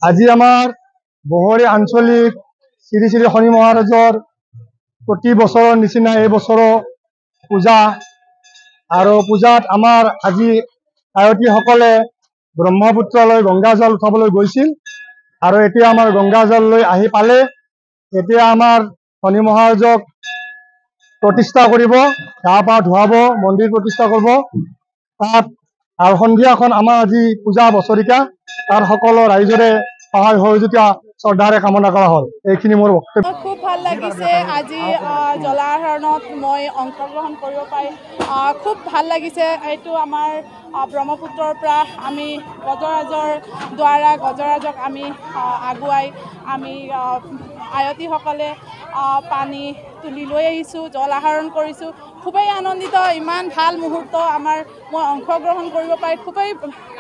আজি আমাৰ বহৰী আঞ্চলিক শ্ৰী শ্ৰী শনি মহাৰাজৰ প্ৰতি বছৰৰ নিচিনা এই বছৰো পূজা আৰু পূজাত আমাৰ আজি আয়তীসকলে ব্ৰহ্মপুত্ৰলৈ গংগাজল উঠাবলৈ গৈছিল আৰু এতিয়া আমাৰ গংগাজল লৈ আহি পালে। এতিয়া আমাৰ শনি মহাৰাজক প্ৰতিষ্ঠা কৰিব, গা পা ধুৱাব, মন্দিৰ প্ৰতিষ্ঠা কৰিব তাত। আৰু সন্ধিয়াখন আমাৰ আজি পূজা বছৰিকা, তাৰ সকলো ৰাইজৰে সহায় সহযোগিতা শ্ৰদ্ধাৰে কামনা কৰা হ'ল। এইখিনি মোৰ বক্তব্য। খুব ভাল লাগিছে আজি জলাহৰণত মই অংশগ্ৰহণ কৰিব পাৰি খুব ভাল লাগিছে। এইটো আমাৰ ব্ৰহ্মপুত্ৰৰ পৰা আমি গজৰাজৰ দ্বাৰা গজৰাজক আমি আগুৱাই আমি আয়তীসকলে পানী তুলি লৈ আহিছোঁ, জল আহৰণ কৰিছোঁ। খুবেই আনন্দিত, ইমান ভাল মুহূৰ্ত আমাৰ মই অংশগ্ৰহণ কৰিব পাৰি খুবেই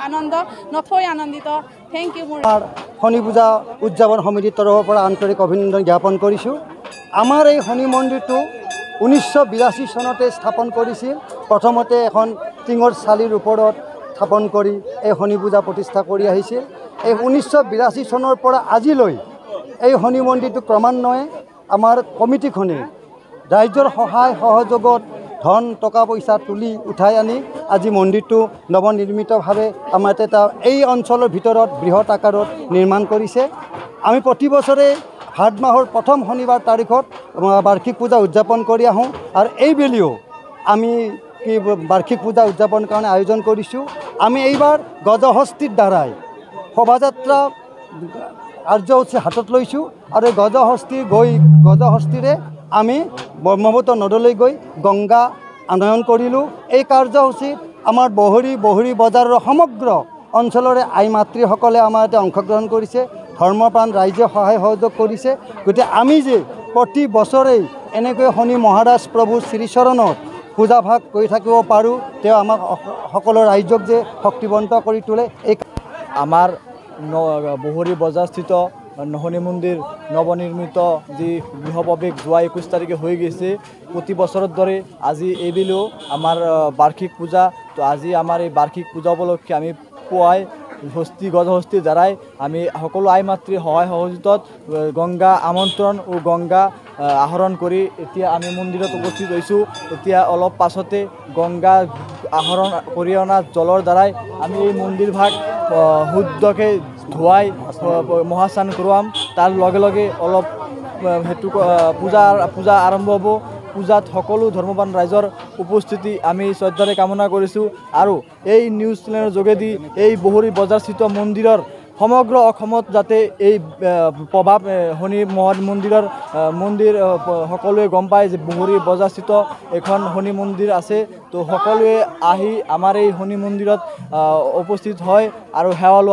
আনন্দ, নথৈ আনন্দিত। Thank you. মোৰ শনি পূজা উদযাপন সমিতিৰ তৰফৰ পৰা আন্তৰিক অভিনন্দন জ্ঞাপন কৰিছোঁ। আমাৰ এই শনি মন্দিৰটো 1982 চনতে স্থাপন কৰিছিল। প্ৰথমতে এখন টিঙৰ চালিৰ ওপৰত স্থাপন কৰি এই শনি পূজা প্ৰতিষ্ঠা কৰি আহিছিল। এই 1982 চনৰ পৰা আজিলৈ এই শনি মন্দিৰটো ক্ৰমান্বয়ে আমাৰ কমিটিখনে ৰাইজৰ সহায় সহযোগত ধন টকা পইচা তুলি উঠাই আনি আজি মন্দিৰটো নৱনিৰ্মিতভাৱে আমাৰ এটা এই অঞ্চলৰ ভিতৰত বৃহৎ আকাৰত নিৰ্মাণ কৰিছে। আমি প্ৰতি বছৰে ভাদ মাহৰ প্ৰথম শনিবাৰ তাৰিখত বাৰ্ষিক পূজা উদযাপন কৰি আহোঁ আৰু এইবেলিও আমি বাৰ্ষিক পূজা উদযাপনৰ কাৰণে আয়োজন কৰিছোঁ। আমি এইবাৰ গজহস্তীৰ দ্বাৰাই শোভাযাত্ৰা কাৰ্যসূচী হাতত লৈছোঁ আৰু এই গজহস্তীৰে আমি ব্ৰহ্মপুত্ৰ নদীলৈ গৈ গংগা আনয়ন কৰিলোঁ। এই কাৰ্যসূচীত আমাৰ বহৰী বজাৰৰ সমগ্ৰ অঞ্চলৰে আই মাতৃসকলে আমাৰ ইয়াতে অংশগ্ৰহণ কৰিছে, ধৰ্মপ্ৰাণ ৰাইজে সহায় সহযোগ কৰিছে। গতিকে আমি যে প্ৰতি বছৰেই এনেকৈ শনি মহাৰাজ প্ৰভু শ্ৰীচৰণত পূজাভাগ কৰি থাকিব পাৰোঁ, তেওঁ আমাক সকলো ৰাইজক যে শক্তিবন্ত কৰি তোলে। এই আমাৰ বহৰী বজাৰস্থিত শনি মন্দিৰ নৱনিৰ্মিত যি গৃহপ্ৰৱেশ যোৱা 21 তাৰিখে হৈ গৈছে। প্ৰতি বছৰৰ দৰে আজি এইবেলিও আমাৰ বাৰ্ষিক পূজা। তো আজি আমাৰ এই বাৰ্ষিক পূজা উপলক্ষে আমি পুৱাই গজহস্তীৰ দ্বাৰাই আমি সকলো আই মাতৃৰ সহায় সহযোগিতাত গংগা আমন্ত্ৰণ ও গংগা আহৰণ কৰি এতিয়া আমি মন্দিৰত উপস্থিত হৈছোঁ। এতিয়া অলপ পাছতে গংগা আহৰণ কৰি অনা জলৰ দ্বাৰাই আমি এই মন্দিৰ ভাগ শুদ্ধকৈ ধুৱাই মহাস্নান কৰোৱাম। তাৰ লগে লগে অলপ সেইটো পূজা আৰম্ভ হ'ব। পূজাত সকলো ধৰ্মৱান ৰাইজৰ উপস্থিতি আমি শ্ৰদ্ধাৰে কামনা কৰিছোঁ। আৰু এই নিউজ চেনেলৰ যোগেদি এই বহৰী বজাৰস্থিত মন্দিৰৰ সমগ্ৰ অসমত যাতে এই প্ৰভাৱ শনি মন্দিৰ সকলোৱে গম পায় যে বহৰী বজাৰস্থিত এখন শনি মন্দিৰ আছে। তো সকলোৱে আহি আমাৰ এই শনি মন্দিৰত উপস্থিত হয় আৰু সেৱা লোৱাৰ